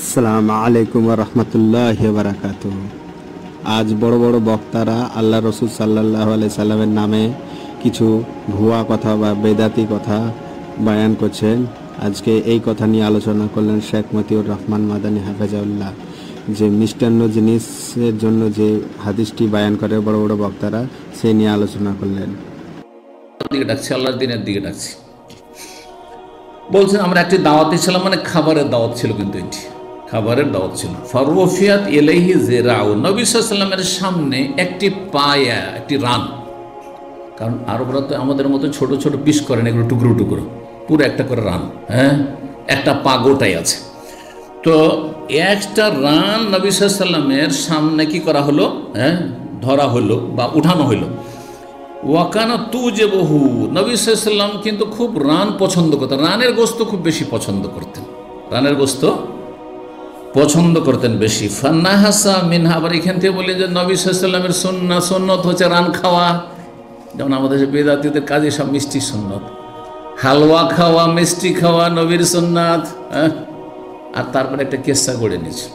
আসসালামু আলাইকুম ওয়া রাহমাতুল্লাহি ওয়া বারাকাতুহু। আজ বড় বড় বক্তারা আল্লাহ রসুল সাল্লাল্লাহু আলাইহি সাল্লামের নামে কিছু ভুয়া কথা বা বেদাতি কথা বয়ান করছেন। আজকে এই কথা নিয়ে আলোচনা করলেন শেখ মতিউর রহমান মাদানী হাফেজাউল্লাহ, যে মিষ্টান্ন জিনিসের জন্য যে হাদিসটি বয়ান করে বড় বড় বক্তারা, সে নিয়ে আলোচনা করলেন। দিকে ডাকছি, আল্লাহর দিনের দিকে ডাকছি। বলছেন আমরা একটি দাওয়াতে ছিলাম, মানে খাবারের দাওয়াত ছিল, কিন্তু এটি খাবারের দাওয়াত ছিল। ফারুফিয়াত ইলাইহি জিরাউ, নবী সাল্লাল্লাহু আলাইহি ওয়াসাল্লামের সামনে একটি পায়া, একটি রান। কারণ আরবরা তো আমাদের মতো ছোট ছোট পিস করেন, এগুলো টুকরো টুকরো, পুরো একটা করে রান, হ্যাঁ, একটা পা গোটাই আছে। তো একটা রান নবী সাল্লাল্লাহু আলাইহি ওয়াসাল্লামের সামনে কি করা হলো, হ্যাঁ, ধরা হলো বা উঠানো হলো। ওয়াকানা তুজেবহু, নবী সাল্লাল্লাহু আলাইহি ওয়াসাল্লাম কিন্তু খুব রান পছন্দ করতেন, রানের গোস্ত খুব বেশি পছন্দ করতেন, রানের গোস্ত পছন্দ করতেন বেশি। ফান্নাহাসা মিনহা, আবার এখান থেকে বলি যে নবী সাল্লাল্লাহু আলাইহি ওয়াসাল্লামের সুন্নত হচ্ছে রান খাওয়া। যেমন আমাদের বেদাতীদের কাজে সব মিষ্টি সুন্নত, হালুয়া খাওয়া, মিষ্টি খাওয়া নবীর সুন্নাত, হ্যাঁ। আর তারপরে একটা কেসা গড়ে নিয়েছে,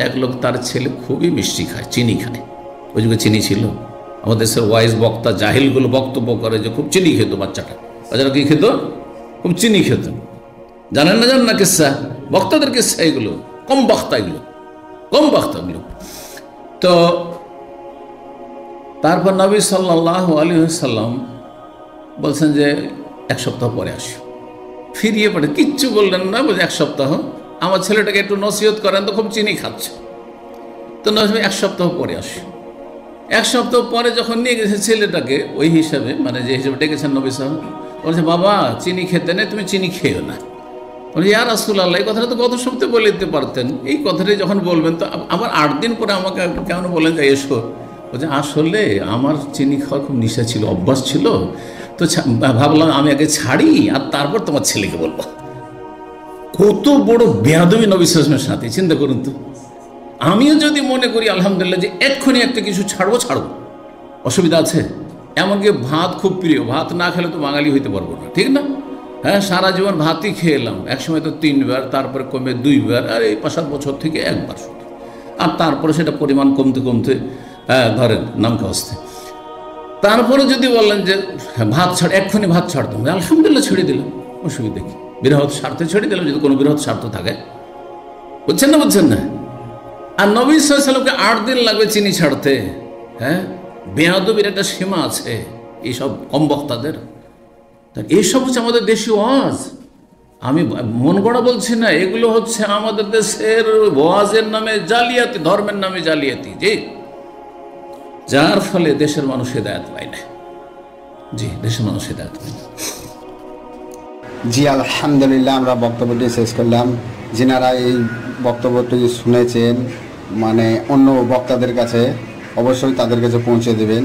এক লোক তার ছেলে খুবই মিষ্টি খায়, চিনি খায়। ওই যুগে চিনি ছিল। আমাদের দেশের ওয়াইজ বক্তা জাহিলগুলো বক্তব্য করে যে খুব চিনি খেত বাচ্চাটা। বাচ্চারা কি খেত? খুব চিনি খেত। জানেন না কেসা, বক্তাদের কেসা এগুলো, কম বক্তা এগুলো, কম বক্তাগুলো। তো তারপর নবী সাল্লাল্লাহু আলাইহি ওয়াসাল্লাম বলছেন যে এক সপ্তাহ পরে আসি। ফিরিয়ে পড়ে কিচ্ছু বললেন না, বলছে এক সপ্তাহ, আমার ছেলেটাকে একটু নসিহত করেন, তো খুব চিনি খাচ্ছে। তো নবী এক সপ্তাহ পরে আসি। এক সপ্তাহ পরে যখন নিয়ে গেছে ছেলেটাকে, ওই হিসাবে, মানে যে হিসাবে ডেকেছেন নবী সাহেব, বলছে বাবা চিনি খেতে নেই, তুমি চিনি খেয়েও না। বলছে ইয়া রাসূলুল্লাহ, এই কথাটা তো গত সপ্তাহে বলে দিতে পারতেন। এই কথাটাই যখন বলবেন, তো আবার 8 দিন পরে আমাকে কেমন বলেন যে এসো। বলছে আসলে আমার চিনি খাওয়ার খুব নেশা ছিল, অভ্যাস ছিল, তো ভাবলাম আমি আগে ছাড়ি আর তারপর তোমার ছেলেকে বলবো। কত বড় বেয়াদবি নবী সাল্লাল্লাহু আলাইহি ওয়াসাল্লামের সাথে, চিন্তা করুন তো। আমিও যদি মনে করি আলহামদুলিল্লাহ যে এক্ষুনি একটা কিছু ছাড়বো, অসুবিধা আছে? এমনকি ভাত খুব প্রিয়, ভাত না খেলে তো বাঙালি হইতে পারবো না, ঠিক না? হ্যাঁ, সারা জীবন ভাতই খেয়ে এলাম, একসময় তো 3 বার, তারপরে কমে 2 বার, আর এই 5-7 বছর থেকে 1 বার শুধু। আর তারপরে সেটা পরিমাণ কমতে কমতে, ধরেন নামকে অস্তে। তারপরে যদি বললেন যে ভাত ছাড়, এক্ষুনি ভাত ছাড়তাম, আলহামদুলিল্লাহ ছেড়ে দিলাম, অসুবিধা কি? বৃহৎ স্বার্থে ছেড়ে দিলাম, যদি কোনো বৃহৎ স্বার্থ থাকে। বুঝছেন না? আর নবী সাল্লাল্লাহু আলাইহি ওয়াসাল্লামকে 8 দিন লাগবে চিনি ছাড়তে। হ্যাঁ, বেয়াদবির একটা সীমা আছে এইসব কম বক্তাদের। এইসব হচ্ছে আমাদের দেশীয় ওয়াজ। আমি মন গড়া বলছি না, এগুলো হচ্ছে আমাদের দেশের ওয়াজের নামে জালিয়াতি, ধর্মের নামে জালিয়াতি, জি, যার ফলে দেশের মানুষ হেদায়েত পায় না। জি, দেশের মানুষ হেদায়েত পায় না। জি আলহামদুলিল্লাহ, আমরা বক্তব্যটি শেষ করলাম। যিনারা এই বক্তব্যটি শুনেছেন, মানে অন্য বক্তাদের কাছে অবশ্যই তাদের কাছে পৌঁছে দেবেন।